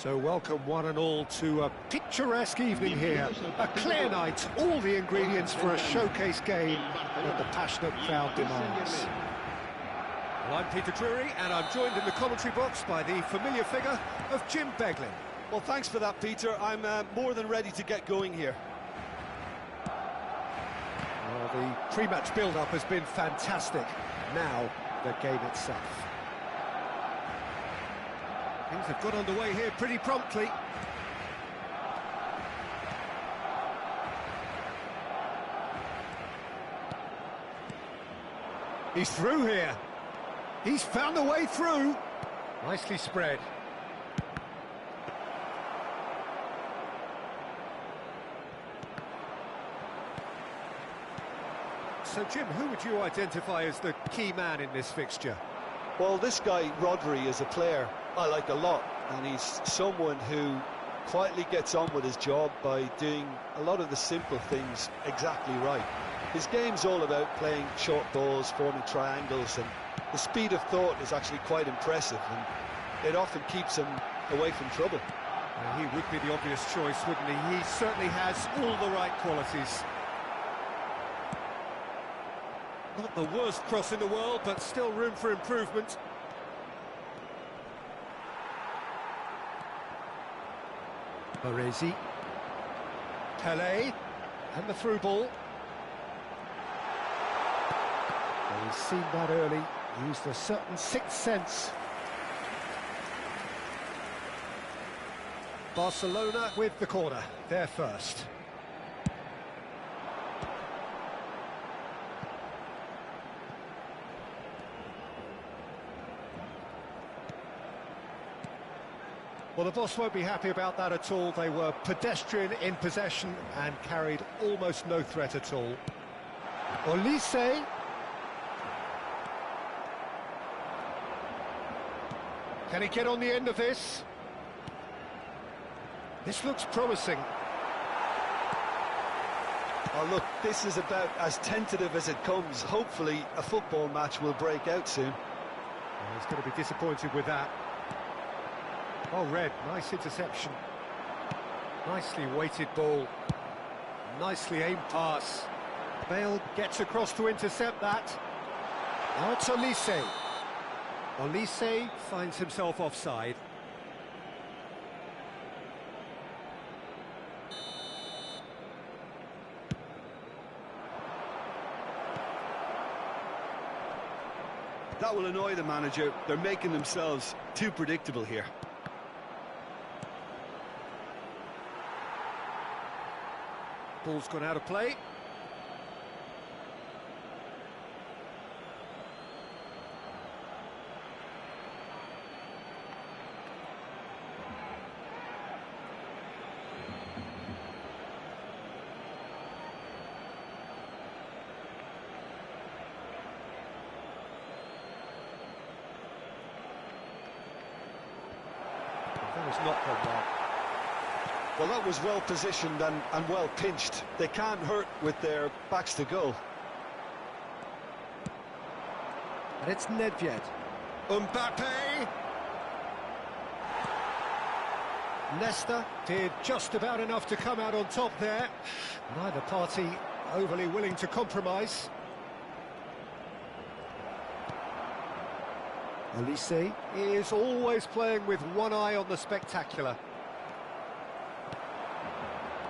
So welcome one and all to a picturesque evening here. A clear night, all the ingredients for a showcase game that the passionate crowd demands. Well, I'm Peter Drury, and I'm joined in the commentary box by the familiar figure of Jim Beglin. Well, thanks for that, Peter. I'm more than ready to get going here. Well, the pre-match build-up has been fantastic. Now, the game itself. Things have got underway here pretty promptly. He's through here. He's found a way through. Nicely spread. So, Jim, who would you identify as the key man in this fixture? Well, this guy, Rodri, is a player I like a lot, and he's someone who quietly gets on with his job by doing a lot of the simple things exactly right. His game's all about playing short balls, forming triangles, and the speed of thought is actually quite impressive, and it often keeps him away from trouble. He would be the obvious choice, wouldn't he? He certainly has all the right qualities. Not the worst cross in the world, but still room for improvement. Baresi. Pelé. And the through ball. Well, he's seen that early. Used a certain sixth sense. Barcelona with the corner. They're first. Well, the boss won't be happy about that at all. They were pedestrian in possession and carried almost no threat at all. Olise. Can he get on the end of this? This looks promising. Oh, look, this is about as tentative as it comes. Hopefully, a football match will break out soon. Well, he's going to be disappointed with that. Oh, Red, nice interception. Nicely weighted ball. Nicely aimed pass. Bale gets across to intercept that. Now it's Olise. Olise finds himself offside. That will annoy the manager. They're making themselves too predictable here. Ball's gone out of play. That has not gone well. Well, that was well positioned and well pinched. They can't hurt with their backs to goal. And it's Nedved. Mbappe! Nesta did just about enough to come out on top there. Neither party overly willing to compromise. Olise is always playing with one eye on the spectacular.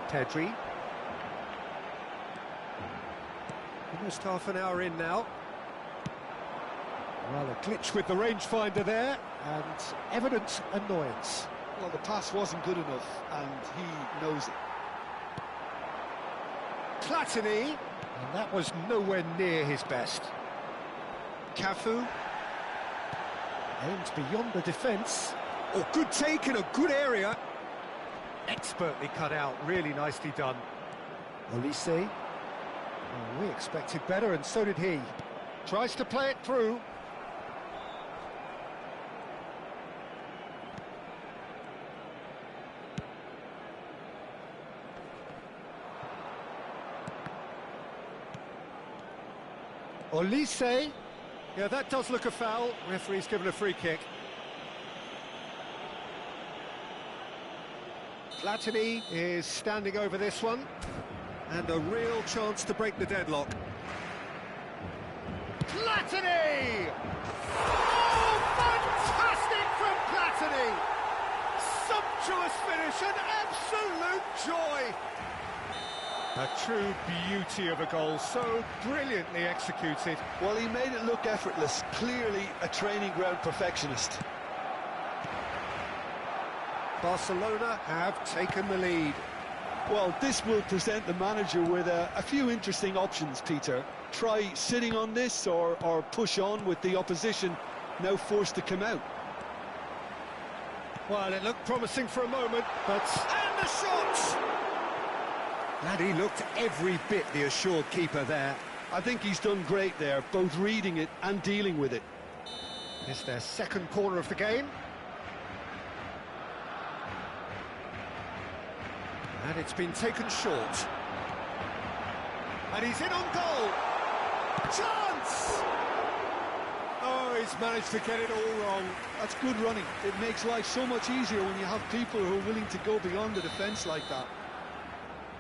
Pedri. Almost half an hour in now. Well, a glitch with the rangefinder there, and evident annoyance. Well, the pass wasn't good enough, and he knows it. Platini, and that was nowhere near his best. Cafu. Aimed beyond the defence. Oh, good take in a good area. Expertly cut out, really nicely done. Olise. Oh, we expected better, and so did he. Tries to play it through. Olise. Yeah, that does look a foul. Referee's given a free kick. Platini is standing over this one, and a real chance to break the deadlock. Platini! Oh, fantastic from Platini! Sumptuous finish, an absolute joy! A true beauty of a goal, so brilliantly executed. Well, he made it look effortless, clearly a training ground perfectionist. Barcelona have taken the lead. Well, this will present the manager with a few interesting options, Peter. Try sitting on this or push on with the opposition now forced to come out. Well, it looked promising for a moment, but... And the shot! And he looked every bit the assured keeper there. I think he's done great there, both reading it and dealing with it. It's their second corner of the game. And it's been taken short. And he's in on goal! Chance! Oh, he's managed to get it all wrong. That's good running. It makes life so much easier when you have people who are willing to go beyond the defence like that.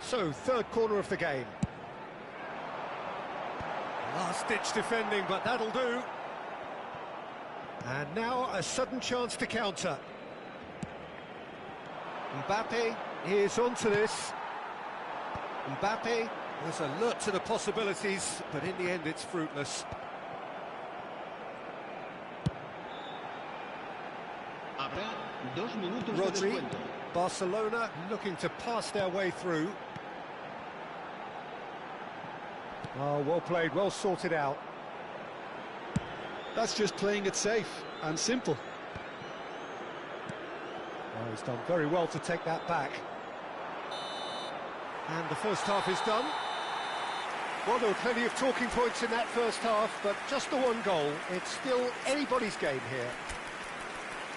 So, third corner of the game. Last-ditch defending, but that'll do. And now a sudden chance to counter. Mbappe is onto this. Mbappe was alert to the possibilities, but in the end it's fruitless. Rodri, Barcelona looking to pass their way through. Oh, well played, well sorted out. That's just playing it safe and simple. Oh, he's done very well to take that back. And the first half is done. Well, there were plenty of talking points in that first half, but just the one goal. It's still anybody's game here.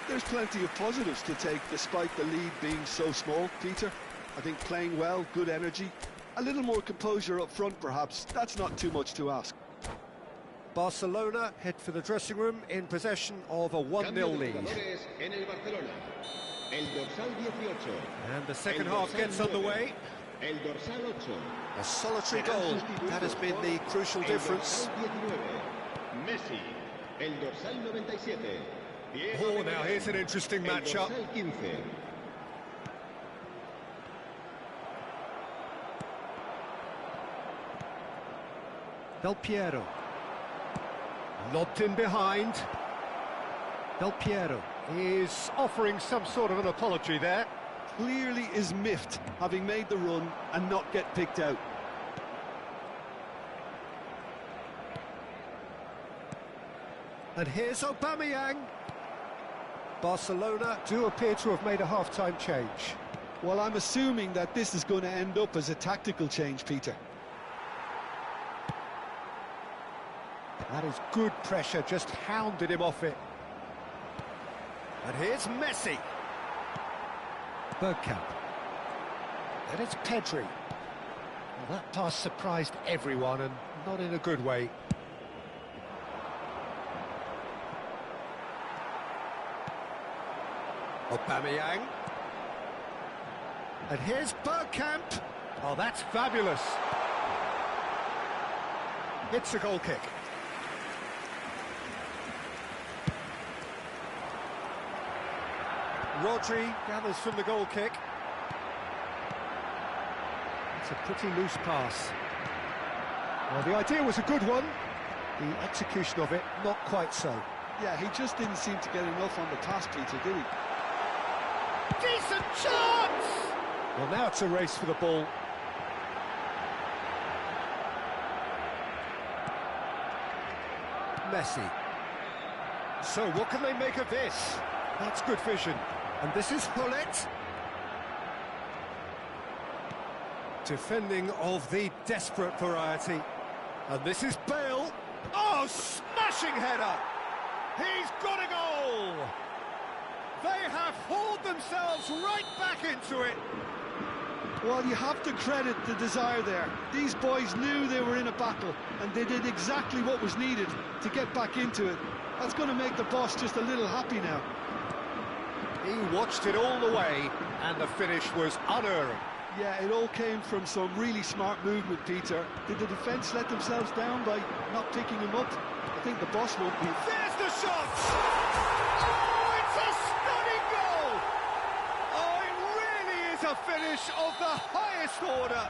There's plenty of positives to take despite the lead being so small, Peter. I think playing well, good energy, a little more composure up front perhaps, that's not too much to ask. Barcelona head for the dressing room in possession of a 1-0 lead. And the second half gets underway. A solitary goal, that has been the crucial difference. Oh, now here's an interesting matchup. Del Piero. Lobbed in behind. Del Piero is offering some sort of an apology there. Clearly is miffed, having made the run and not get picked out. And here's Aubameyang. Barcelona do appear to have made a half-time change. Well, I'm assuming that this is going to end up as a tactical change, Peter. That is good pressure, just hounded him off it. And here's Messi. Bergkamp. And it's Pedri. Well, that pass surprised everyone, and not in a good way. Aubameyang. And here's Bergkamp. Oh, that's fabulous. It's a goal kick. Rodri gathers from the goal kick. It's a pretty loose pass. Well, the idea was a good one. The execution of it, not quite so. Yeah, he just didn't seem to get enough on the pass, Peter, did he? Decent chance! Well, now it's a race for the ball. Messi. So what can they make of this? That's good vision. And this is Hullet. Defending of the desperate variety. And this is Bale. Oh, smashing header! He's got a goal! They have hauled themselves right back into it. Well, you have to credit the desire there. These boys knew they were in a battle, and they did exactly what was needed to get back into it. That's going to make the boss just a little happy now. He watched it all the way, and the finish was unerring. Yeah, it all came from some really smart movement, Peter. Did the defence let themselves down by not picking him up? I think the boss won't be. There's the shot! Oh, it's a stunning goal! Oh, it really is a finish of the highest order.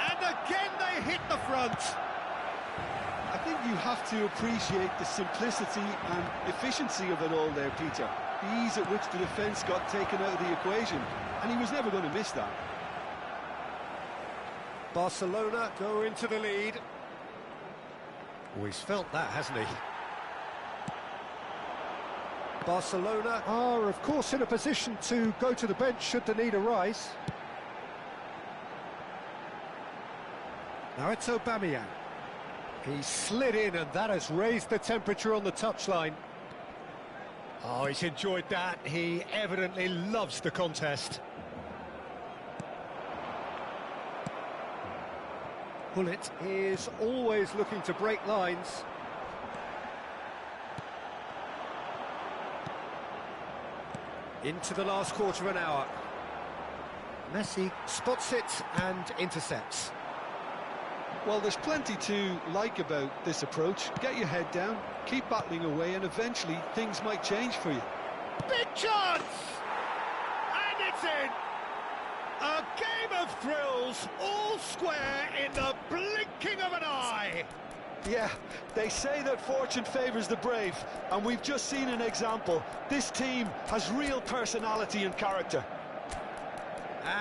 And again they hit the front. I think you have to appreciate the simplicity and efficiency of it all there, Peter. The ease at which the defence got taken out of the equation, and he was never going to miss that. Barcelona go into the lead. Oh, he's felt that, hasn't he? Barcelona are, of course, in a position to go to the bench should the need arise. Now it's Aubameyang. He slid in, and that has raised the temperature on the touchline. Oh, he's enjoyed that. He evidently loves the contest. Gullit is always looking to break lines. Into the last quarter of an hour. Messi spots it and intercepts. Well, there's plenty to like about this approach. Get your head down, keep battling away, and eventually things might change for you. Big chance! And it's in! A game of thrills, all square in the blinking of an eye! Yeah, they say that fortune favours the brave, and we've just seen an example. This team has real personality and character.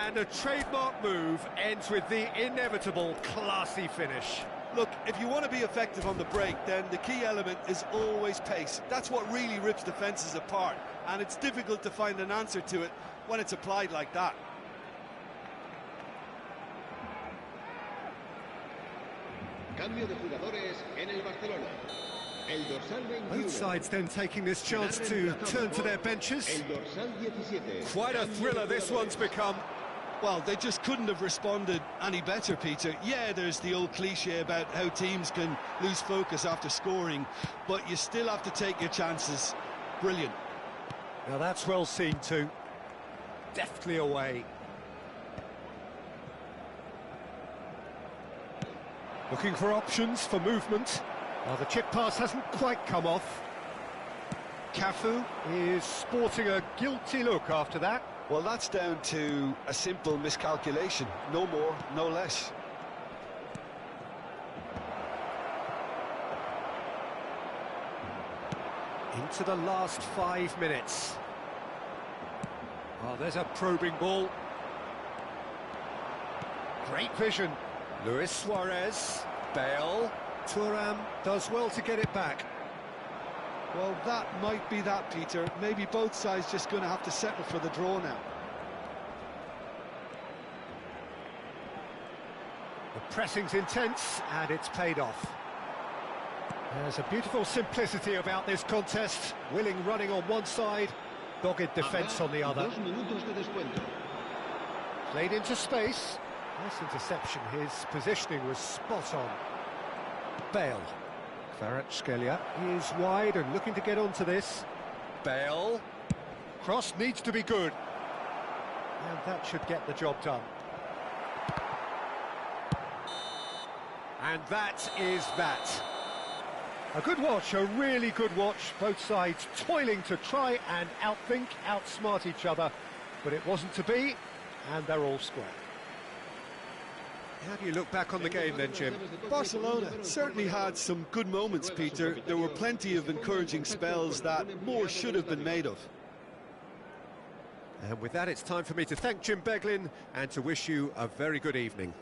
And a trademark move ends with the inevitable classy finish. Look, if you want to be effective on the break, then the key element is always pace. That's what really rips defences apart, and it's difficult to find an answer to it when it's applied like that. Cambio de jugadores en el Barcelona. El dorsal 21. Both sides then taking this chance to turn to their benches. El dorsal 17. Quite a thriller this one's become. Well, they just couldn't have responded any better, Peter. Yeah, there's the old cliche about how teams can lose focus after scoring, but you still have to take your chances. Brilliant. Now that's well seen too. Deftly away. Looking for options for movement. Well, the chip pass hasn't quite come off. Cafu is sporting a guilty look after that. Well, that's down to a simple miscalculation. No more, no less. Into the last 5 minutes. Oh, there's a probing ball. Great vision. Luis Suarez, Bale, Thuram does well to get it back. Well, that might be that, Peter. Maybe both sides just going to have to settle for the draw now. The pressing's intense, and it's paid off. There's a beautiful simplicity about this contest. Willing running on one side, dogged defence on the other. 2 minutos de descuento. Played into space. Nice interception. His positioning was spot on. Bale. Kvaratskhelia is wide and looking to get onto this. Bale. Cross needs to be good. And that should get the job done. And that is that. A good watch, a really good watch. Both sides toiling to try and outthink, outsmart each other. But it wasn't to be, and they're all square. How do you look back on the game then, Jim? Barcelona certainly had some good moments, Peter. There were plenty of encouraging spells that more should have been made of. And with that, it's time for me to thank Jim Beglin and to wish you a very good evening.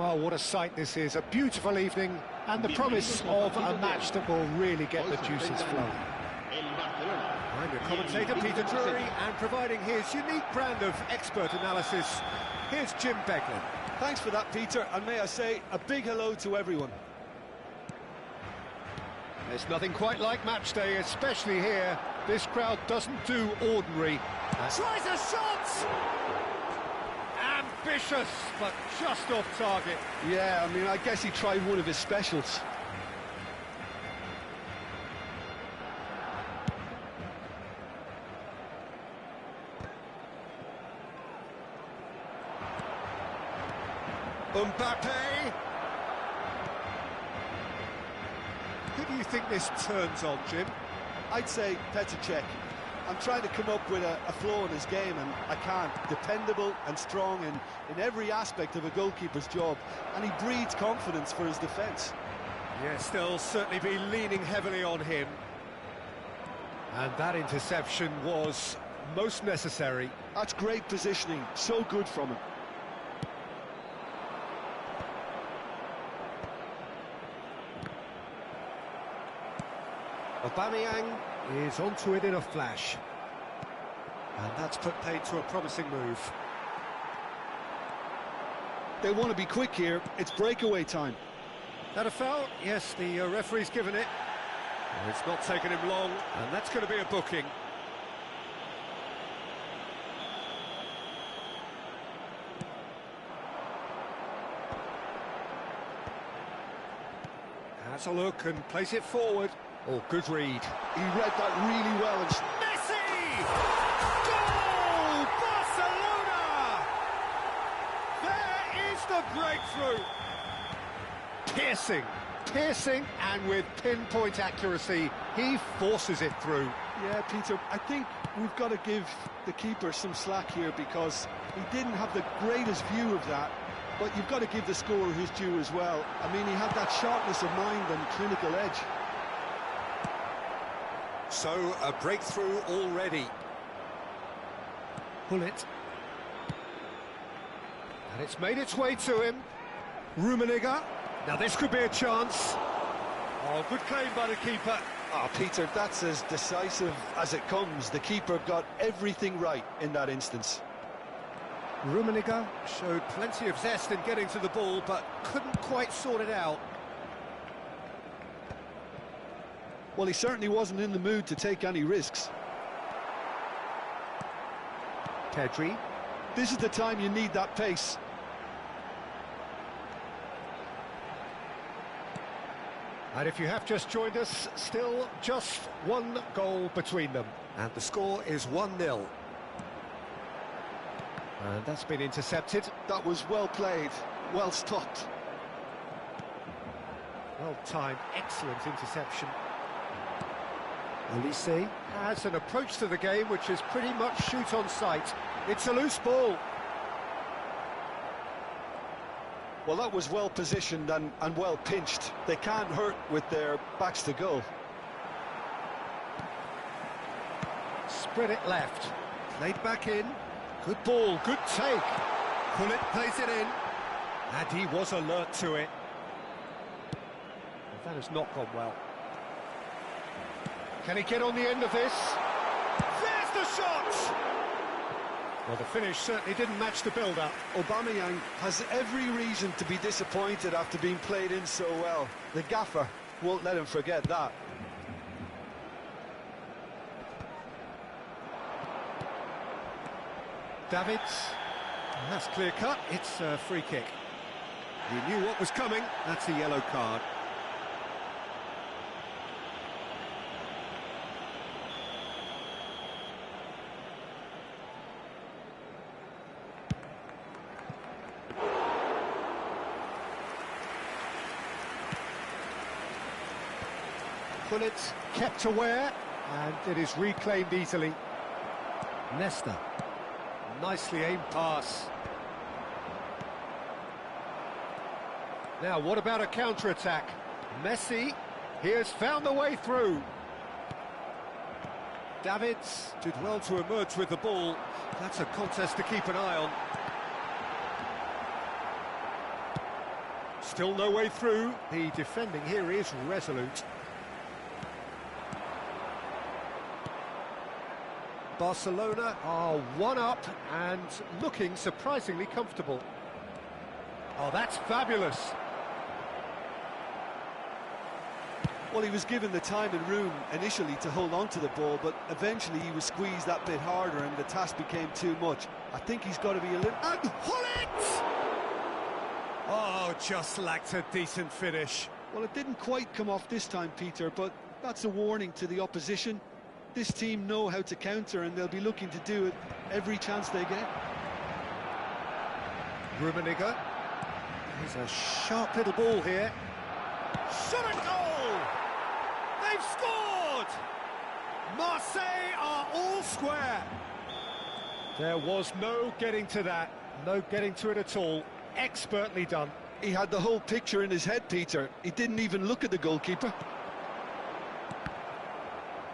Well, what a sight this is. A beautiful evening and the promise of a match that will really get the juices flowing. I'm your commentator, Peter Drury, and providing his unique brand of expert analysis, here's Jim Beglin. Thanks for that, Peter, and may I say a big hello to everyone. There's nothing quite like match day, especially here. This crowd doesn't do ordinary. Tries a shot! Ambitious, but just off target. Yeah, I mean, I guess he tried one of his specials. Mbappe! Who do you think this turns on, Jim? I'd say Petr Cech. I'm trying to come up with a flaw in his game, and I can't. Dependable and strong in every aspect of a goalkeeper's job, and he breeds confidence for his defence. Yes, they'll certainly be leaning heavily on him. And that interception was most necessary. That's great positioning, so good from him. Aubameyang is onto it in a flash. And that's put paid to a promising move. They want to be quick here, it's breakaway time. That a foul? Yes, the referee's given it. Well, it's not taken him long, and that's going to be a booking. Has a look and plays it forward. Oh, good read. He read that really well. And Messi! Goal! Barcelona! There is the breakthrough. Piercing, and with pinpoint accuracy, he forces it through. yeah, Peter, I think we've got to give the keeper some slack here because he didn't have the greatest view of that. But you've got to give the scorer his due as well. I mean, he had that sharpness of mind and clinical edge. So, a breakthrough already. Pull it. And it's made its way to him. Rummenigge. Now this could be a chance. Oh, good claim by the keeper. Oh, Peter, that's as decisive as it comes. The keeper got everything right in that instance. Rummenigge showed plenty of zest in getting to the ball, but couldn't quite sort it out. Well, he certainly wasn't in the mood to take any risks. Pedri. This is the time you need that pace. And if you have just joined us, still just one goal between them. And the score is 1-0. And that's been intercepted. That was well played, well stopped. Well timed, excellent interception. Olise has an approach to the game which is pretty much shoot on sight. It's a loose ball. Well, that was well positioned and well pinched. They can't hurt with their backs to goal. Spread it left. Played back in. Good ball, good take. Pullet plays it in. And he was alert to it. That has not gone well. Can he get on the end of this? There's the shot! Well, the finish certainly didn't match the build-up. Aubameyang has every reason to be disappointed after being played in so well. The gaffer won't let him forget that. Davids, that's clear cut, it's a free kick. He knew what was coming, that's a yellow card. Pullet kept aware, and it is reclaimed easily. Nesta. Nicely aimed pass. Now, what about a counter-attack? Messi, he has found the way through. Davids did well to emerge with the ball. That's a contest to keep an eye on. Still no way through. The defending here is resolute. Barcelona are one up and looking surprisingly comfortable. Oh, that's fabulous. Well, he was given the time and room initially to hold on to the ball, but eventually he was squeezed that bit harder and the task became too much. I think he's got to be a little... And Hullet! Oh, just lacked a decent finish. Well, it didn't quite come off this time, Peter, but that's a warning to the opposition. This team know how to counter and they'll be looking to do it every chance they get. Rummenigge. Here's a sharp little ball here. Shot and goal! They've scored! Marseille are all square. There was no getting to that. No getting to it at all. Expertly done. He had the whole picture in his head, Peter. He didn't even look at the goalkeeper.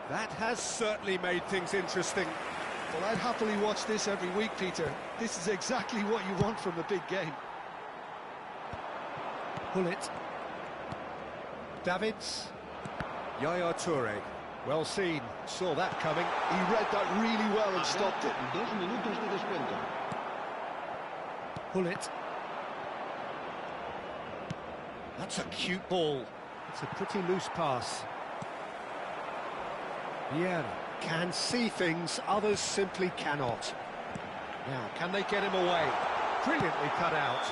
That has certainly made things interesting. Well, I'd happily watch this every week, Peter. This is exactly what you want from a big game. Hullet. Davids. Yaya Toure. Well seen. Saw that coming. He read that really well and stopped it. 2 minutos de descuento. Hullet. That's a cute ball. It's a pretty loose pass. Vieira can see things others simply cannot. Now, can they get him away? Brilliantly cut out.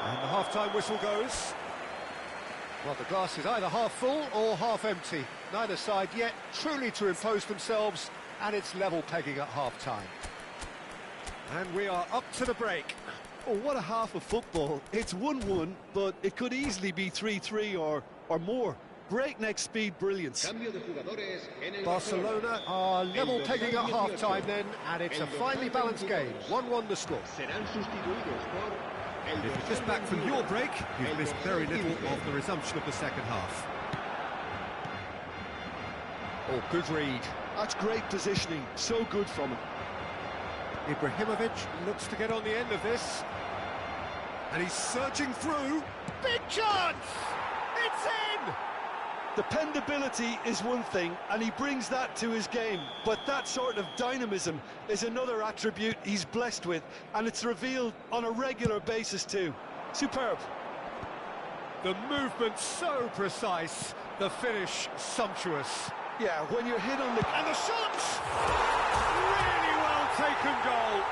And the half-time whistle goes. Well, the glass is either half full or half empty. Neither side yet truly to impose themselves, and it's level pegging at half-time. And we are up to the break. Oh, what a half of football. It's 1-1, but it could easily be 3-3 or more. Breakneck speed brilliance. Cambio de jugadores en el Barcelona are level pegging at half-time then, and it's a finely balanced game. 1-1 the score. Serán sustituidos por el If you're just back from your break, you've missed very little of the resumption of the second half. Oh, good read. That's great positioning. So good from him. Ibrahimovic looks to get on the end of this. And he's searching through. Big chance! It's in! Dependability is one thing, and he brings that to his game, but that sort of dynamism is another attribute he's blessed with, and it's revealed on a regular basis too. Superb. The movement so precise, the finish sumptuous. Yeah, when you're hit on the... And the shot! Really well taken goal.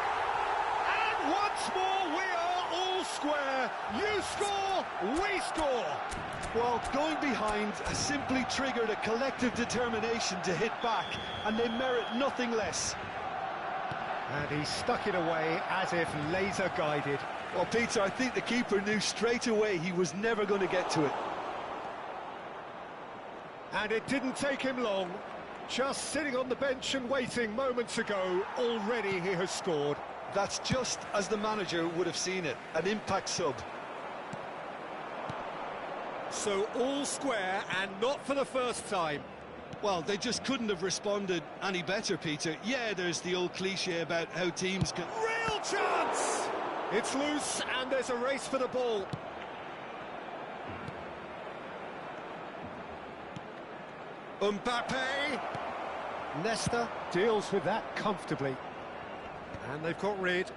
And once more we are all square. You score, we score. Well, going behind has simply triggered a collective determination to hit back, and they merit nothing less. And he stuck it away as if laser guided. Well, Peter, I think the keeper knew straight away he was never going to get to it. And it didn't take him long. Just sitting on the bench and waiting moments ago, already he has scored. That's just as the manager would have seen it, an impact sub. So all square, and not for the first time. Well, they just couldn't have responded any better, Peter. Yeah, there's the old cliche about how teams can... Real chance! It's loose, and there's a race for the ball. Mbappe! Nesta deals with that comfortably. And they've got rid.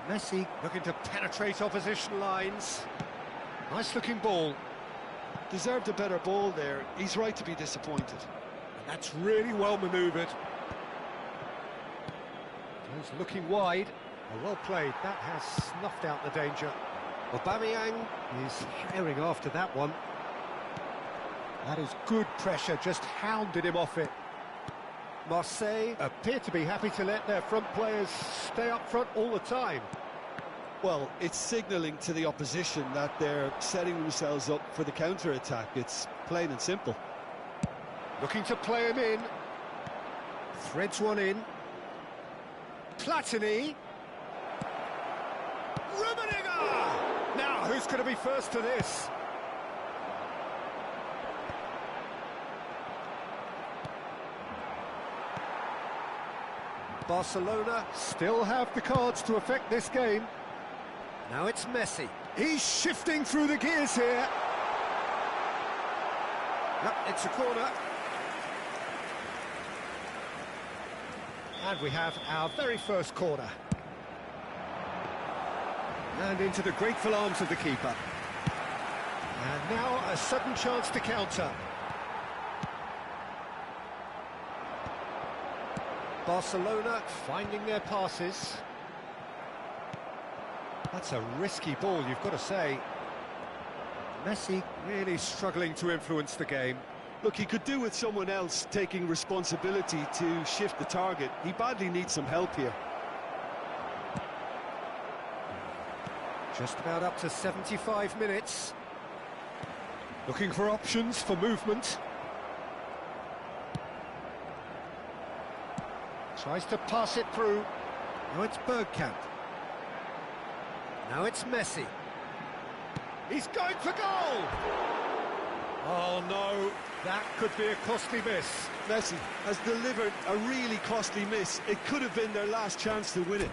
Messi looking to penetrate opposition lines. Nice looking ball. Deserved a better ball there. He's right to be disappointed. And that's really well manoeuvred. He's looking wide. Oh, well played. That has snuffed out the danger. Aubameyang is herring after that one. That is good pressure, just hounded him off it. Marseille appear to be happy to let their front players stay up front all the time. Well, it's signalling to the opposition that they're setting themselves up for the counter-attack. It's plain and simple. Looking to play him in. Threads one in. Platini. Rummenigge! Now, who's going to be first to this? Barcelona still have the cards to affect this game. Now it's Messi. He's shifting through the gears here. Yep, it's a corner. And we have our very first corner. And into the grateful arms of the keeper. And now a sudden chance to counter. Barcelona finding their passes. That's a risky ball, you've got to say. Messi really struggling to influence the game. Look, he could do with someone else taking responsibility to shift the target. He badly needs some help here. Just about up to 75 minutes. Looking for options for movement. Tries to pass it through. Now it's Bergkamp. Now it's Messi. He's going for goal! Oh no, that could be a costly miss. Messi has delivered a really costly miss. It could have been their last chance to win it.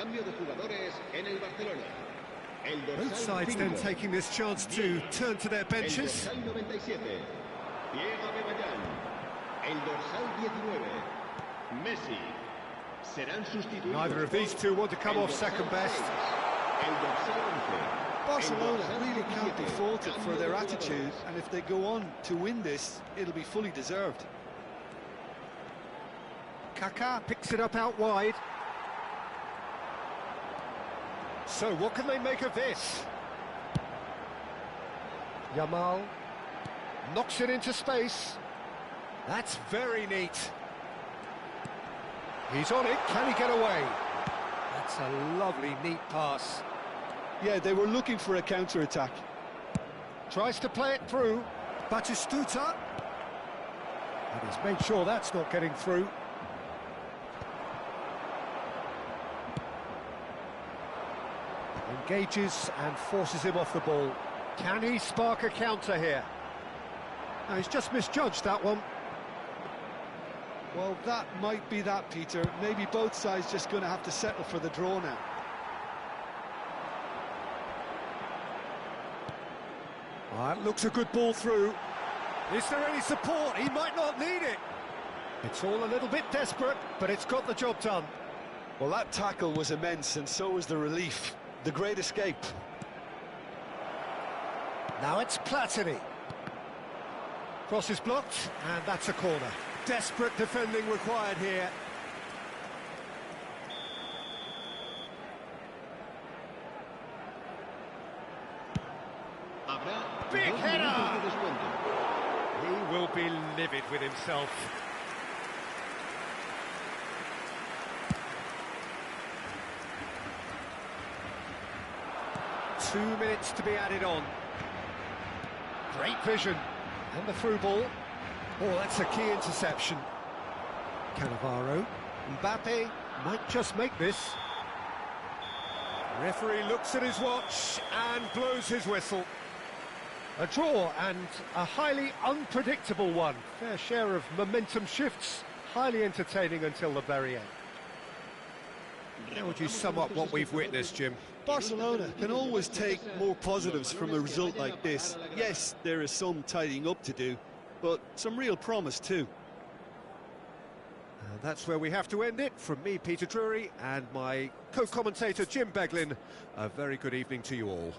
Cambio de jugadores en el Barcelona. El Both dorsal sides then 5. taking this chance to turn to their El benches. dorsal 97. Diego Bebellán. El dorsal 19. Messi. Serán sustituidos. Neither of these two want to come el off dorsal second best. 6. El dorsal 11. Barcelona really can't be faulted for their attitude, and if they go on to win this, it'll be fully deserved. Kaká picks it up out wide. So what can they make of this? Yamal knocks it into space. That's very neat. He's on it, can he get away? That's a lovely, neat pass. Yeah, they were looking for a counter-attack. Tries to play it through. Batistuta. And he's made sure that's not getting through. Engages and forces him off the ball. Can he spark a counter here? No, he's just misjudged that one. Well, that might be that, Peter. Maybe both sides just going to have to settle for the draw now. That looks a good ball through. Is there any support? He might not need it. It's all a little bit desperate, but it's got the job done. Well, that tackle was immense, and so was the relief. The great escape. Now it's Platini. Cross is blocked, and that's a corner. Desperate defending required here. Habrá Big 2 header! minutos de descuento. He will be livid with himself. Two minutes to be added on. Great vision. And the through ball. Oh, that's a key interception. Cannavaro. Mbappe might just make this. Referee looks at his watch and blows his whistle. A draw and a highly unpredictable one. Fair share of momentum shifts. Highly entertaining until the very end. How would you sum up what we've witnessed, Jim? Barcelona can always take more positives from a result like this. Yes, there is some tidying up to do, but some real promise too. And that's where we have to end it. From me, Peter Drury, and my co-commentator, Jim Beglin. A very good evening to you all.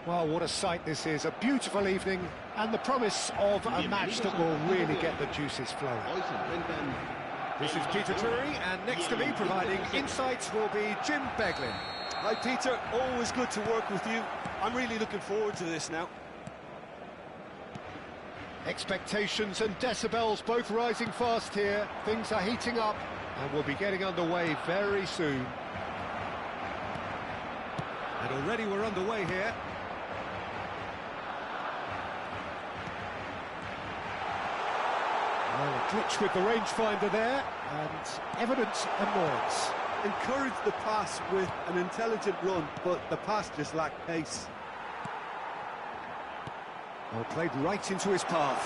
Well, what a sight this is. A beautiful evening and the promise of a match that will really get the juices flowing. Hoy se enfrentan This is Peter Drury, and next to me providing insights will be Jim Beglin. Hi Peter, always good to work with you. I'm really looking forward to this now. Expectations and decibels both rising fast here. Things are heating up and we'll be getting underway very soon. And already we're underway here. Well, a glitch with the rangefinder there, and evident annoyance. Encourage the pass with an intelligent run, but the pass just lacked pace. Well, played right into his path.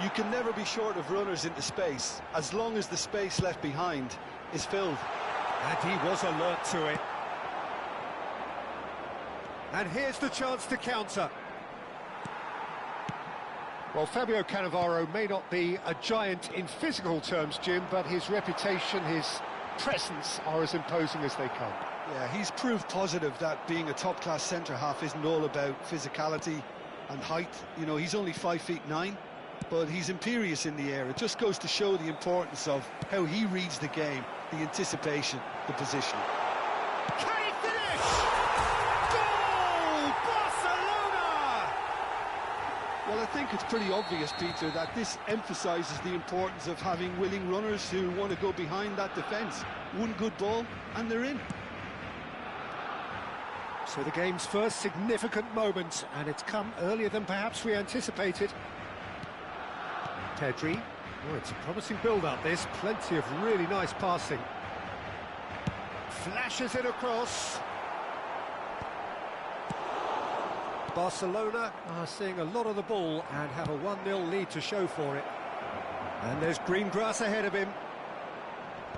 You can never be short of runners into space, as long as the space left behind is filled. And he was alert to it. And here's the chance to counter. Well, Fabio Cannavaro may not be a giant in physical terms, Jim, but his reputation, his presence are as imposing as they come. Yeah, he's proved positive that being a top-class centre-half isn't all about physicality and height. You know, he's only 5'9", but he's imperious in the air. It just goes to show the importance of how he reads the game, the anticipation, the positioning. Can he finish? Goal! Barcelona! Well, I think it's pretty obvious, Peter, that this emphasises the importance of having willing runners who want to go behind that defence. One good ball, and they're in. So the game's first significant moment, and it's come earlier than perhaps we anticipated. Pedri. Oh, it's a promising build-up, this. Plenty of really nice passing. Flashes it across. Barcelona are seeing a lot of the ball and have a 1-0 lead to show for it. And there's green grass ahead of him.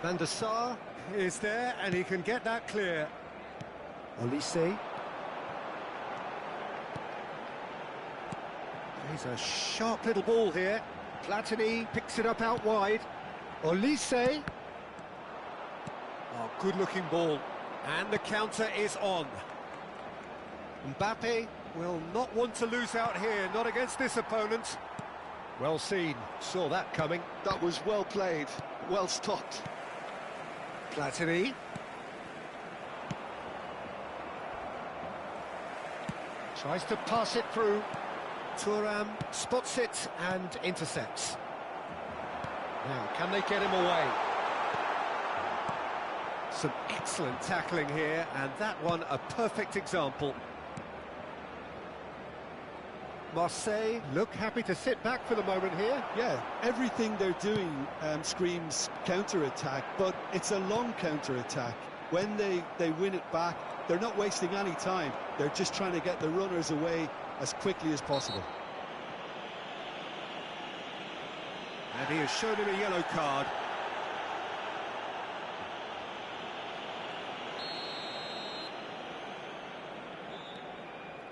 Van der Sar is there, and he can get that clear. Olise. He's a sharp little ball here. Platini picks it up out wide. Olise. Oh, good-looking ball. And the counter is on. Mbappe will not want to lose out here, not against this opponent. Well seen, saw that coming. That was well played, well stopped. Platini. Tries to pass it through. Thuram spots it and intercepts. Now, can they get him away? Some excellent tackling here, and that one a perfect example. Marseille look happy to sit back for the moment here. Yeah, everything they're doing screams counter-attack, but it's a long counter-attack. When they win it back, they're not wasting any time. They're just trying to get the runners away as quickly as possible. And he has shown him a yellow card.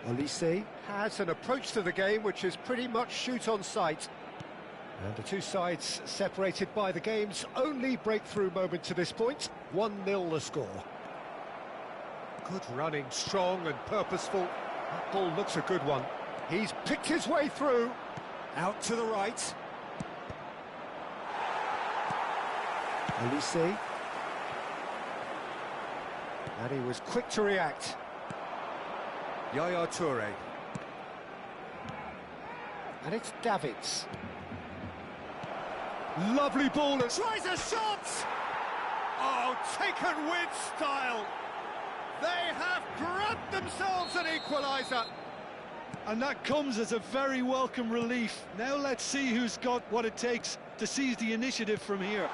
Olise has an approach to the game which is pretty much shoot on sight. And the two sides separated by the game's only breakthrough moment to this point. 1-0 the score. Good running, strong and purposeful. That ball looks a good one. He's picked his way through. Out to the right. Olise. And he was quick to react. Yaya Toure. And it's Davids. Lovely ball and tries a shot! Oh, taken with style. They have grabbed themselves an equaliser. And that comes as a very welcome relief. Now let's see who's got what it takes to seize the initiative from here.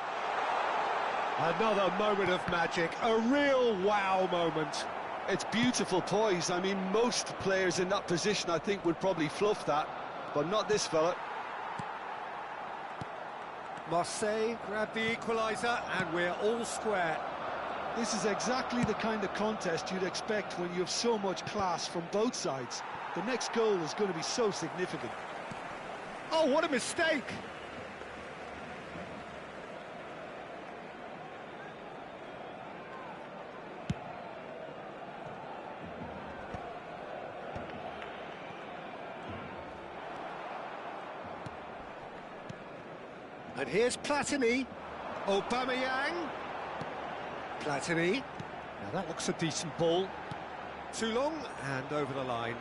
Another moment of magic, a real wow moment. It's beautiful poise. I mean, most players in that position, I think, would probably fluff that, but not this fella. Marseille grab the equaliser, and we're all square. This is exactly the kind of contest you'd expect when you have so much class from both sides. The next goal is going to be so significant. Oh, what a mistake! And here's Platini. Aubameyang. Platini. Now that looks a decent ball. Too long and over the line.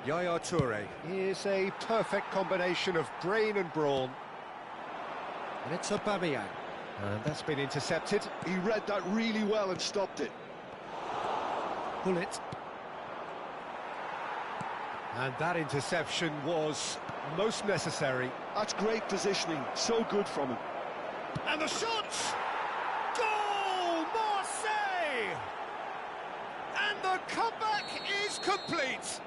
Yaya Toure is a perfect combination of brain and brawn. And it's Aubameyang. And that's been intercepted. He read that really well and stopped it. Bullet. And that interception was most necessary. That's great positioning, so good from him. And the shot! Goal! Marseille! And the comeback is complete.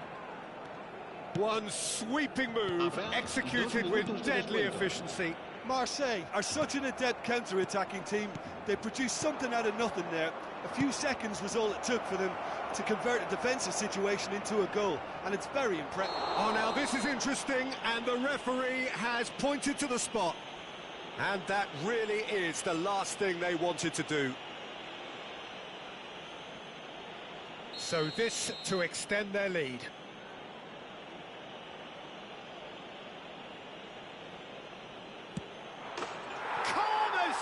One sweeping move, executed with deadly efficiency. Marseille are such an adept counter-attacking team. They produced something out of nothing there. A few seconds was all it took for them to convert a defensive situation into a goal, and it's very impressive. Oh, now this is interesting, and the referee has pointed to the spot. And that really is the last thing they wanted to do. So this to extend their lead.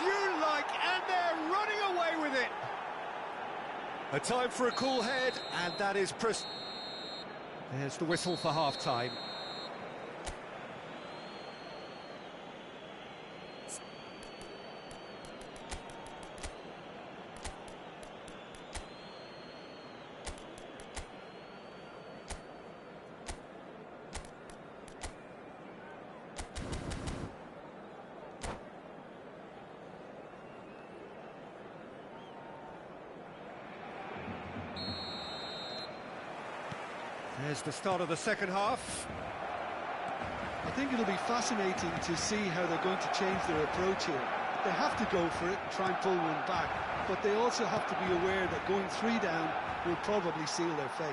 You like, and they're running away with it. A time for a cool head, and that is There's the whistle for half-time. There's the start of the second half. I think it'll be fascinating to see how they're going to change their approach here. They have to go for it and try and pull one back, but they also have to be aware that going 3 down will probably seal their fate.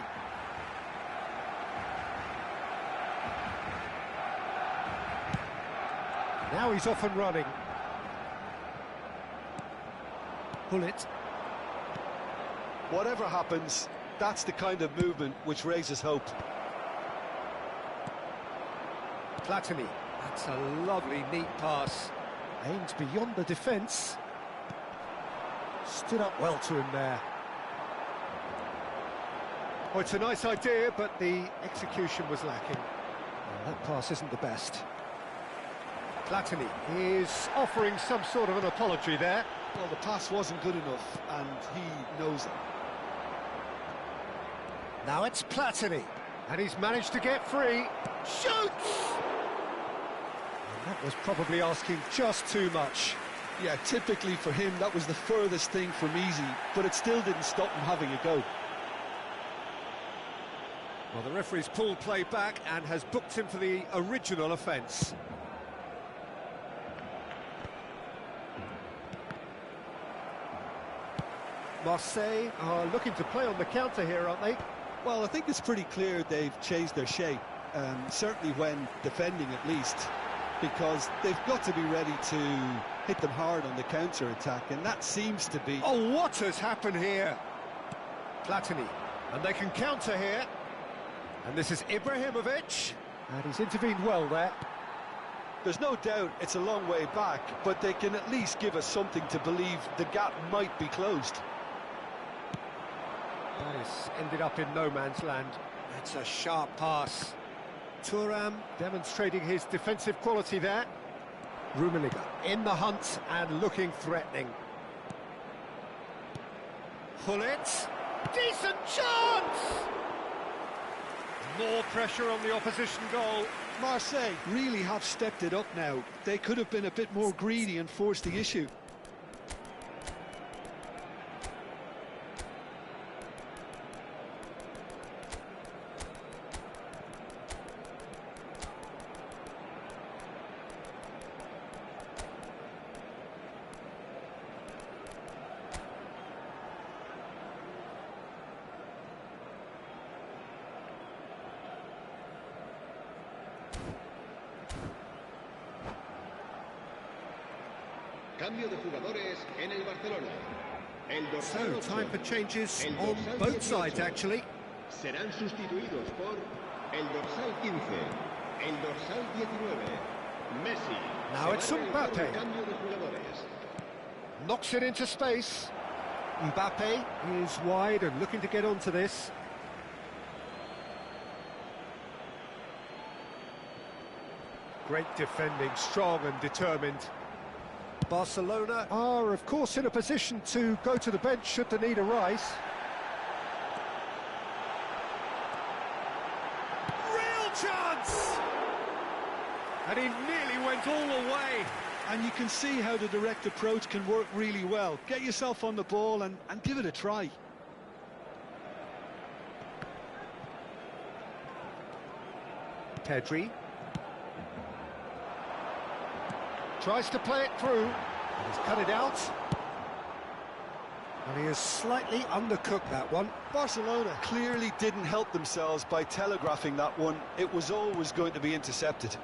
Now he's off and running. Bullet. Whatever happens, that's the kind of movement which raises hope. Platini. That's a lovely, neat pass. Aimed beyond the defence. Stood up well to him there. Well, it's a nice idea, but the execution was lacking. Well, that pass isn't the best. Platini is offering some sort of an apology there. Well, the pass wasn't good enough, and he knows it. Now it's Platini, and he's managed to get free. Shoots! And that was probably asking just too much. Yeah, typically for him, that was the furthest thing from easy, but it still didn't stop him having a go. Well, the referee's pulled play back and has booked him for the original offence. Marseille are looking to play on the counter here, aren't they? Well, I think it's pretty clear they've changed their shape, certainly when defending at least, because they've got to be ready to hit them hard on the counter-attack, and that seems to be... Oh, what has happened here? Platini, and they can counter here. And this is Ibrahimovic, and he's intervened well there. There's no doubt it's a long way back, but they can at least give us something to believe the gap might be closed. That has ended up in no man's land. That's a sharp pass. Thuram demonstrating his defensive quality there. Rummenigge in the hunt and looking threatening. Hullet, decent chance! More pressure on the opposition goal. Marseille really have stepped it up now. They could have been a bit more greedy and forced the issue. Cambio de jugadores en el Barcelona. El dorsal So, 8, time for changes el on dorsal both 18, sides, actually. serán sustituidos por el dorsal 15, el dorsal 19, Messi. Now Se it's va a realizar Mbappe. un cambio de jugadores. Knocks it into space. Mbappe is wide and looking to get onto this. Great defending, strong and determined. Barcelona are, of course, in a position to go to the bench should the need arise. Real chance! And he nearly went all the way. And you can see how the direct approach can work really well. Get yourself on the ball and give it a try. Pedri tries to play it through, and he's cut it out. And he has slightly undercooked that one. Barcelona clearly didn't help themselves by telegraphing that one. It was always going to be intercepted.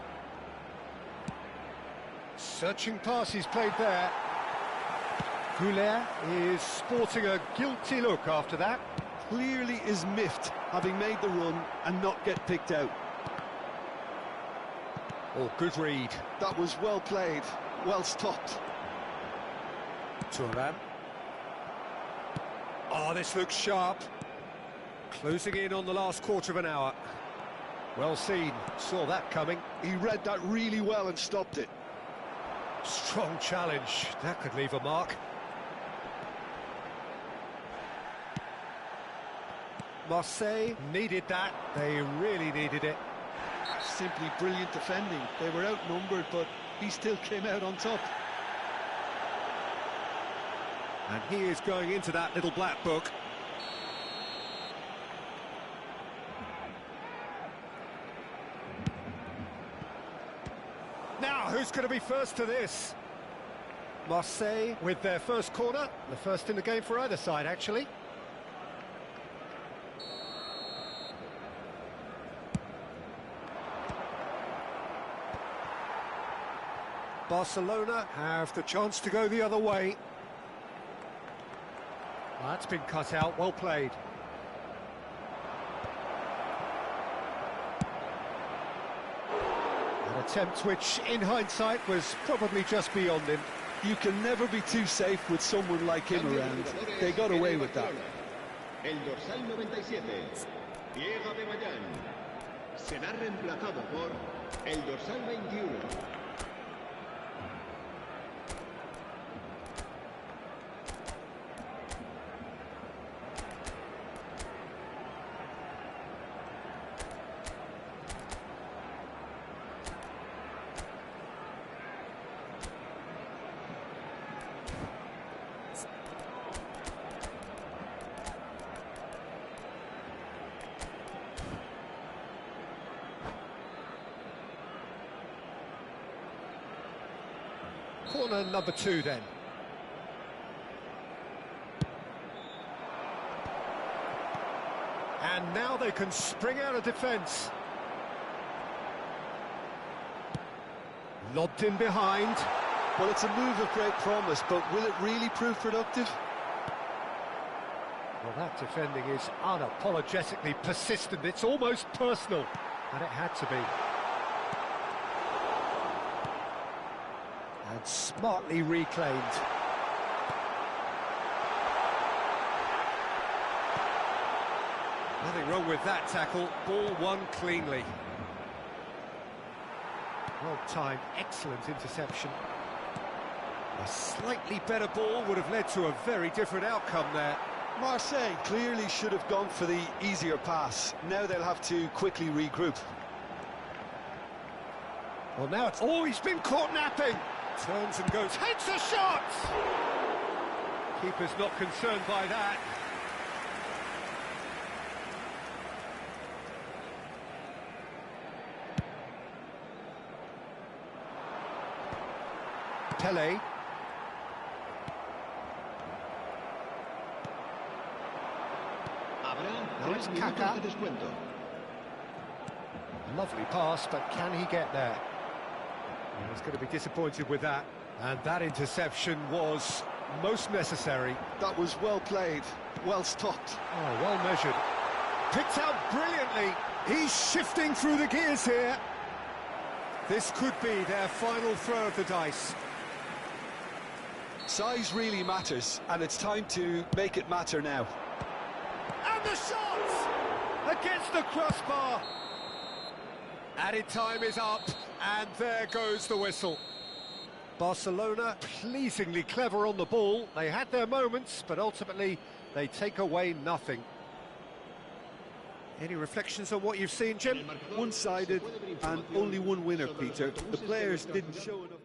Searching pass he's played there. Goulet is sporting a guilty look after that. Clearly is miffed, having made the run and not get picked out. Oh, good read. That was well played, well stopped. Thuram. Oh, this looks sharp. Closing in on the last quarter of an hour. Well seen, saw that coming. He read that really well and stopped it. Strong challenge, that could leave a mark. Marseille needed that, they really needed it. Simply brilliant defending. They were outnumbered, but he still came out on top. And he is going into that little black book. Now, who's going to be first to this? Marseille with their first corner, the first in the game for either side, actually. Barcelona have the chance to go the other way. Well, that's been cut out, well played. An attempt which, in hindsight, was probably just beyond him. You can never be too safe with someone like him Cambio de around. jugadores They got en away el with that. Barcelona. El dorsal 97, Diego Bebayán, será reemplazado por el dorsal 21. Corner number 2 then. And now they can spring out of defence. Lobbed in behind. Well, it's a move of great promise, but will it really prove productive? Well, that defending is unapologetically persistent. It's almost personal, and it had to be. And smartly reclaimed. Nothing wrong with that tackle. Ball won cleanly. Well timed, excellent interception. A slightly better ball would have led to a very different outcome there. Marseille clearly should have gone for the easier pass. Now they'll have to quickly regroup. Well, now it's... Oh, he's been caught napping! Turns and goes, hits a shot! Keeper's not concerned by that. Pele. Habrá Now it's 3 minutos Kaká. de descuento. Lovely pass, but can he get there? Well, he's going to be disappointed with that. And that interception was most necessary. That was well played, well stopped. Oh, well measured. Picked out brilliantly. He's shifting through the gears here. This could be their final throw of the dice. Size really matters, and it's time to make it matter now. And the shot! Against the crossbar. Added time is up, and there goes the whistle. Barcelona pleasingly clever on the ball. They had their moments, but ultimately they take away nothing. Any reflections on what you've seen, Jim? One-sided and only one winner, Peter. The players didn't show enough.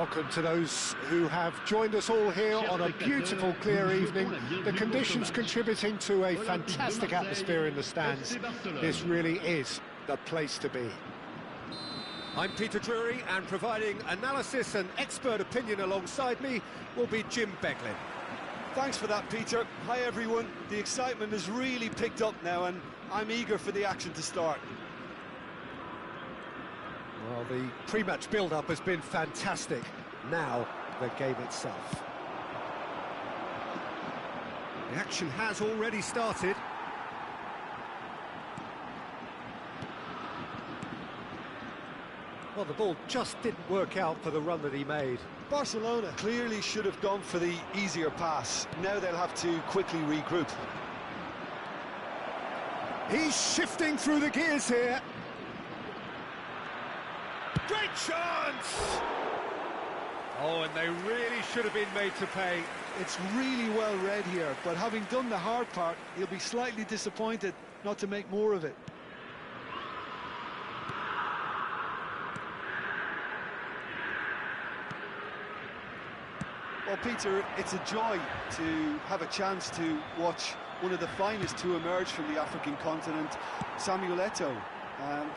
Welcome to those who have joined us all here on a beautiful, clear evening. The conditions contributing to a fantastic atmosphere in the stands. This really is the place to be. I'm Peter Drury, and providing analysis and expert opinion alongside me will be Jim Beglin. Thanks for that, Peter. Hi, everyone. The excitement has really picked up now, and I'm eager for the action to start. Well, the pre-match build-up has been fantastic. Now, the game itself. The action has already started. Well, the ball just didn't work out for the run that he made. Barcelona clearly should have gone for the easier pass. Now they'll have to quickly regroup. He's shifting through the gears here. Great chance! Oh, and they really should have been made to pay. It's really well read here, but having done the hard part, he'll be slightly disappointed not to make more of it. Well, Peter, it's a joy to have a chance to watch one of the finest to emerge from the African continent, Samuel Eto'o.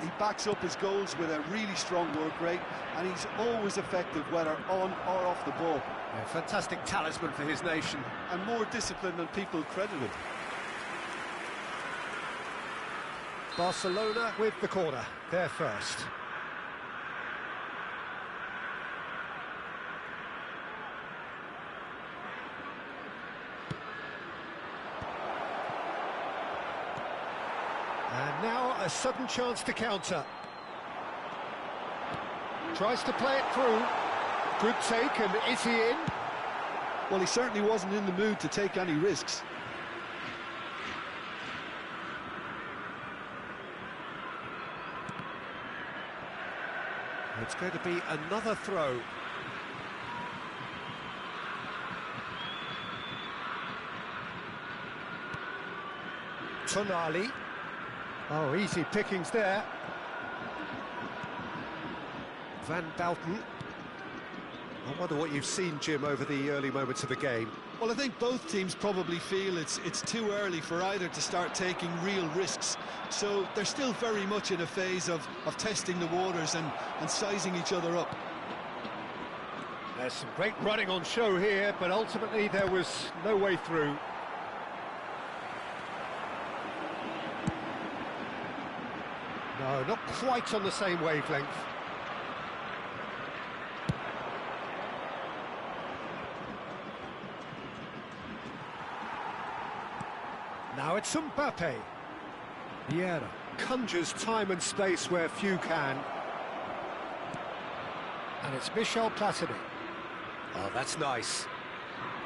He backs up his goals with a really strong work rate, and he's always effective, whether on or off the ball. Yeah, fantastic talisman for his nation. And more disciplined than people credited. Barcelona with the corner, they're first. And now a sudden chance to counter. Tries to play it through. Good take, and is he in? Well, he certainly wasn't in the mood to take any risks. It's going to be another throw. Tonali. Oh, easy pickings there. Van Bouten. I wonder what you've seen, Jim, over the early moments of the game. Well, I think both teams probably feel it's too early for either to start taking real risks. So they're still very much in a phase of testing the waters and sizing each other up. There's some great running on show here, but ultimately there was no way through. No, not quite on the same wavelength. Now it's Mbappe. Vieira conjures time and space where few can. And it's Michel Platini. Oh, that's nice.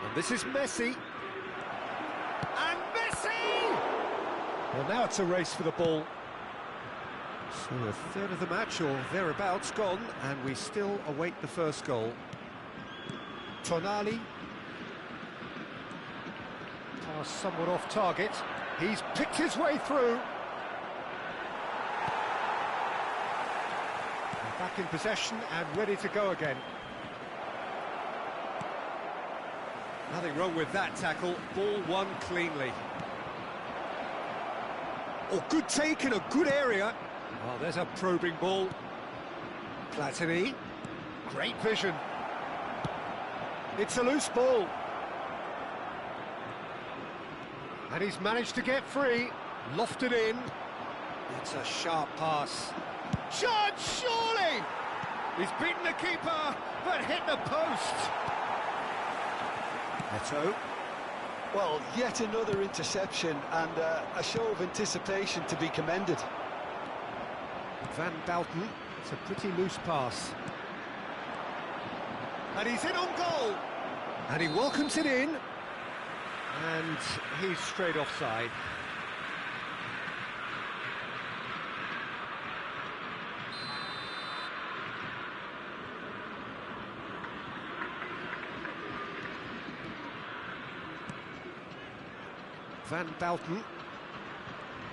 And this is Messi. And Messi! Well, now it's a race for the ball. So a third of the match, or thereabouts, gone, and we still await the first goal. Tonali. Pass somewhat off target. He's picked his way through. Back in possession and ready to go again. Nothing wrong with that tackle. Ball won cleanly. Oh, good take in a good area. Oh, there's a probing ball. Platini. Great vision. It's a loose ball. And he's managed to get free. Lofted in. It's a sharp pass. Shot, surely! He's beaten the keeper, but hit the post. Eto'o. Well, yet another interception, and a show of anticipation to be commended. Van Bouten. It's a pretty loose pass. And he's in on goal. And he welcomes it in. And he's straight offside. Van Bouten.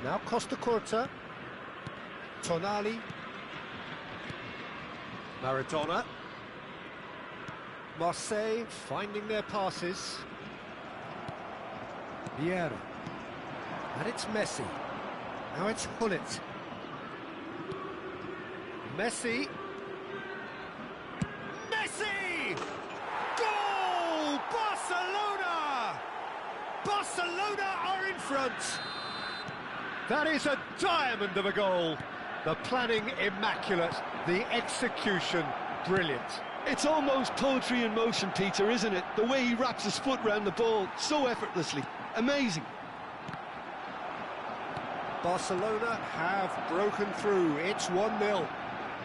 Now Costa Curta. Tonali. Maradona. Marseille finding their passes. Vieira. And it's Messi. Now it's Gullit. Messi. Messi! Goal! Barcelona! Barcelona are in front. That is a diamond of a goal. The planning immaculate, the execution brilliant. It's almost poetry in motion, Peter, isn't it? The way he wraps his foot round the ball so effortlessly. Amazing. Barcelona have broken through. It's 1-0.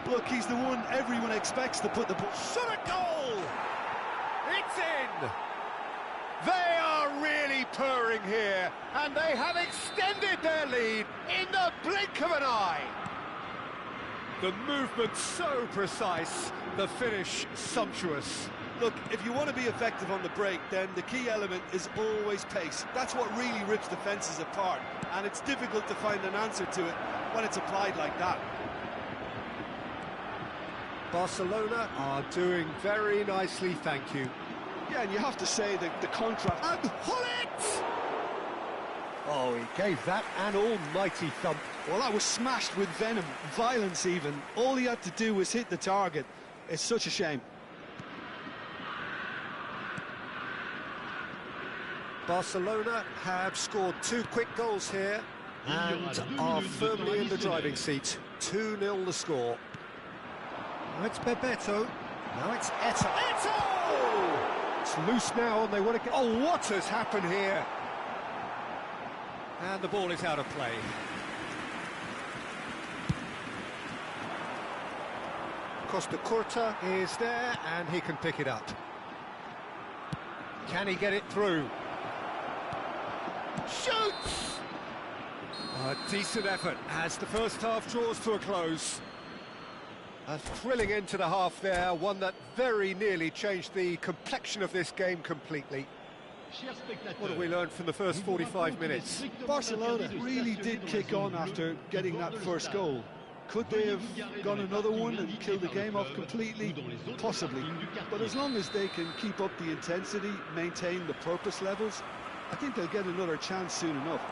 Look, he's the one everyone expects to put the ball. Shot a goal! It's in! They are really purring here, and they have extended their lead in the blink of an eye. The movement so precise, the finish sumptuous. Look, if you want to be effective on the break, then the key element is always pace. That's what really rips defences apart, and it's difficult to find an answer to it when it's applied like that. Barcelona are doing very nicely, thank you. Yeah, and you have to say that the contrast... And Gullit! Oh, he gave that an almighty thump. Well, that was smashed with venom, violence even. All he had to do was hit the target. It's such a shame. Barcelona have scored 2 quick goals here and are firmly in the driving seat. 2-0 the score. Now it's Bebeto. Now it's Eto'o. Eto'o! It's loose now and they want to get... Oh, what has happened here? And the ball is out of play. Costa Curta is there and he can pick it up. Can he get it through? Shoots! A decent effort as the first half draws to a close. A thrilling end to the half there, one that very nearly changed the complexion of this game completely. What have we learned from the first 45 minutes? Barcelona really did kick on after getting that first goal. Could they have gone another one and killed the game off completely? Possibly. But as long as they can keep up the intensity, maintain the purpose levels, I think they'll get another chance soon enough.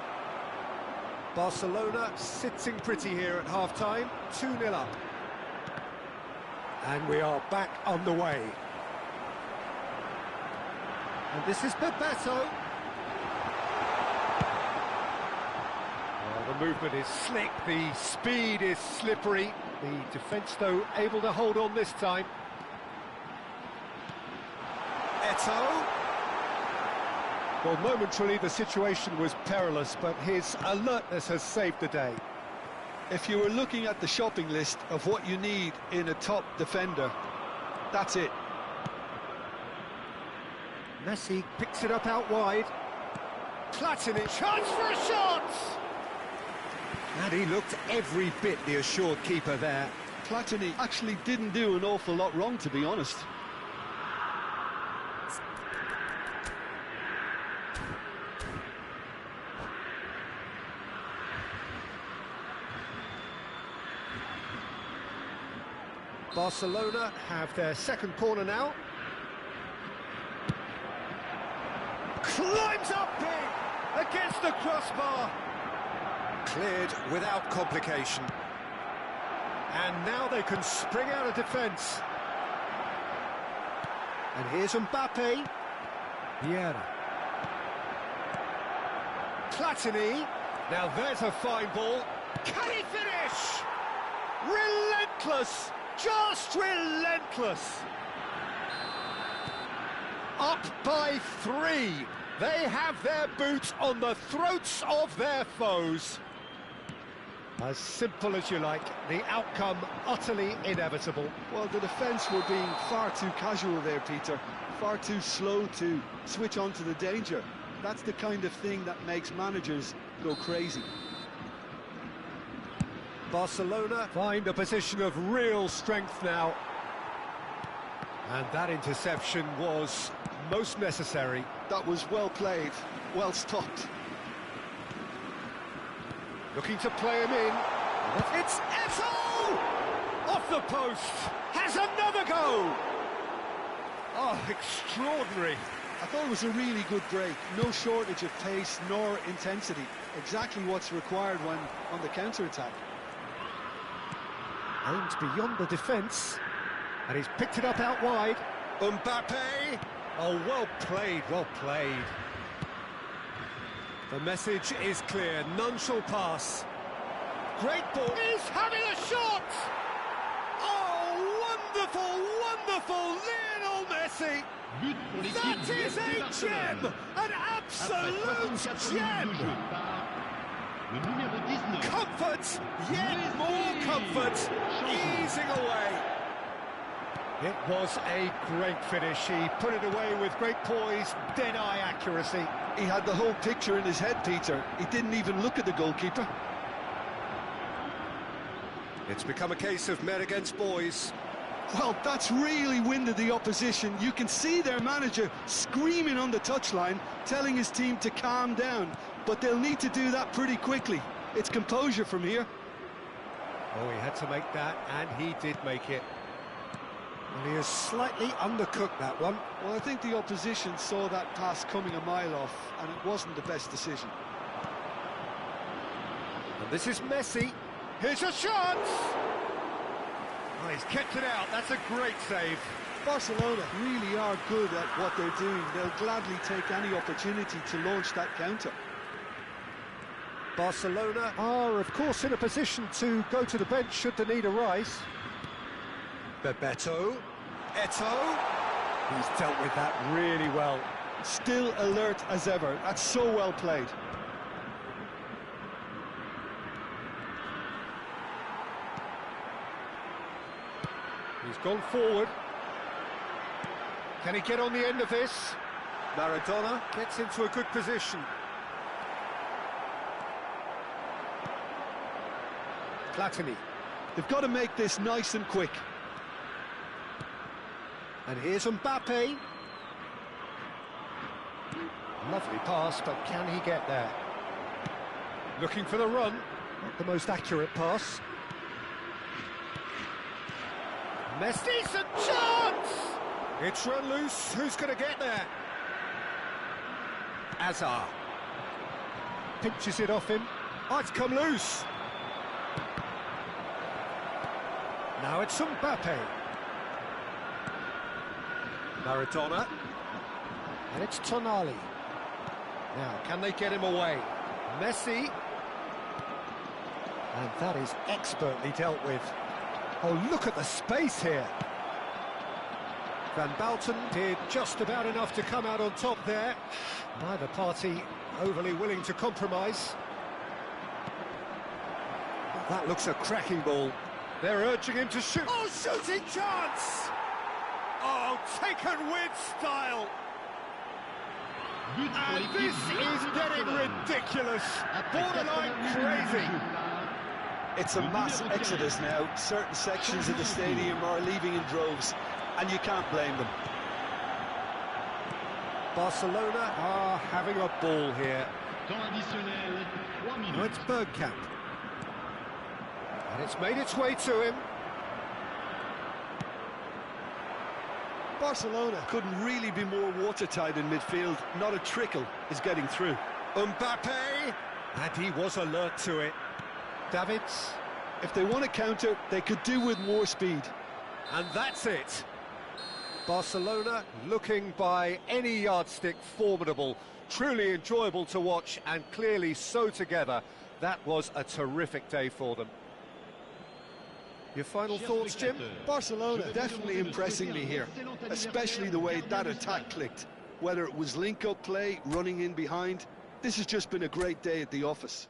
Barcelona sitting pretty here at half-time, 2-0 up. And we are back on the way. And this is Bebeto. The movement is slick, the speed is slippery. The defence, though, able to hold on this time. Eto'o. Well, momentarily the situation was perilous, but his alertness has saved the day. If you were looking at the shopping list of what you need in a top defender, that's it. Messi picks it up out wide. Platini, chance for a shot! And he looked every bit the assured keeper there. Platini actually didn't do an awful lot wrong, to be honest. Barcelona have their second corner now. Climbs up big against the crossbar. Cleared without complication. And now they can spring out of defence. And here's Mbappe. Vieira. Platini. Now there's a fine ball. Can he finish? Relentless. Just relentless. Up by 3. They have their boots on the throats of their foes. As simple as you like, the outcome utterly inevitable. Well, the defence were being far too casual there, Peter. Far too slow to switch on to the danger. That's the kind of thing that makes managers go crazy. Barcelona find a position of real strength now. And that interception was most necessary. That was well played, well stopped. Looking to play him in. It's Eto'o! Off the post. Has another go. Oh, extraordinary. I thought it was a really good break. No shortage of pace nor intensity. Exactly what's required when on the counter-attack. Aimed beyond the defence, and he's picked it up out wide. Mbappe! Oh, well played, well played. The message is clear, none shall pass. Great ball. He's having a shot! Oh, wonderful, wonderful Lionel Messi! That is a gem! An absolute gem! Comfort, yet more comfort, easing away. It was a great finish. He put it away with great poise, dead-eye accuracy. He had the whole picture in his head, Peter. He didn't even look at the goalkeeper. It's become a case of men against boys. Well, that's really winded the opposition. You can see their manager screaming on the touchline, telling his team to calm down. But they'll need to do that pretty quickly. It's composure from here. Oh, he had to make that, and he did make it. Well, he has slightly undercooked that one. Well, I think the opposition saw that pass coming a mile off, and it wasn't the best decision. And this is Messi. Here's a shot! Oh, he's kept it out. That's a great save. Barcelona really are good at what they're doing. They'll gladly take any opportunity to launch that counter. Barcelona are, of course, in a position to go to the bench should the need arise. Bebeto, Eto'o. He's dealt with that really well. Still alert as ever. That's so well played. He's gone forward. Can he get on the end of this? Maradona. Gets into a good position. Platini. They've got to make this nice and quick. And here's Mbappe. Lovely pass, but can he get there? Looking for the run. Not the most accurate pass. Messi, decent chance! It's run loose. Who's going to get there? Hazard. Pinches it off him. Oh, it's come loose. Now it's Mbappe. Maradona. And it's Tonali. Now, can they get him away? Messi. And that is expertly dealt with. Oh, look at the space here. Van Basten did just about enough to come out on top there. Neither party overly willing to compromise. That looks a cracking ball. They're urging him to shoot. Oh, shooting chance! Oh, taken with style. And this is getting ridiculous. Borderline crazy. It's a mass exodus now. Certain sections of the stadium are leaving in droves, and you can't blame them. Barcelona are having a ball here. Temps Now it's Bergkamp. And it's made its way to him. Barcelona couldn't really be more watertight in midfield. Not a trickle is getting through. Mbappe. And he was alert to it. Davids. If they want to counter, they could do with more speed. And that's it. Barcelona looking by any yardstick formidable. Truly enjoyable to watch and clearly so together. That was a terrific day for them. Your final thoughts, Jim? Barcelona definitely impressing me here, especially the way that attack clicked. Whether it was link-up play, running in behind, this has just been a great day at the office.